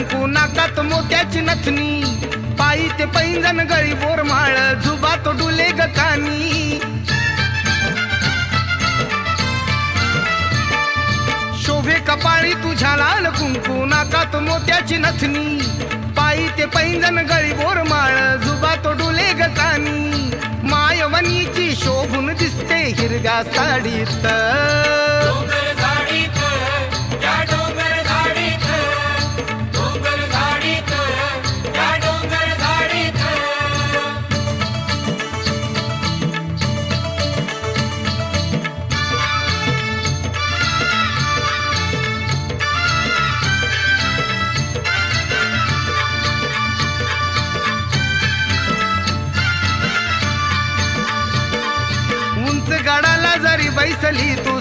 कुंकू, नाकात मोत्याची नथनी, पायी ते पैंजण गळी बोरमाळ, जुबात डुले ग कानी. शोभे कपाळी तुझ्या लाल कुंकू, नाकात मोत्याची नथनी, पायी ते पैंजण गळी बोरमाळ, जुबात डुले ग कानी. मायवनीची शोभून दिसते हिरव्या साडीत, उंच गडाला जरी बैसली तू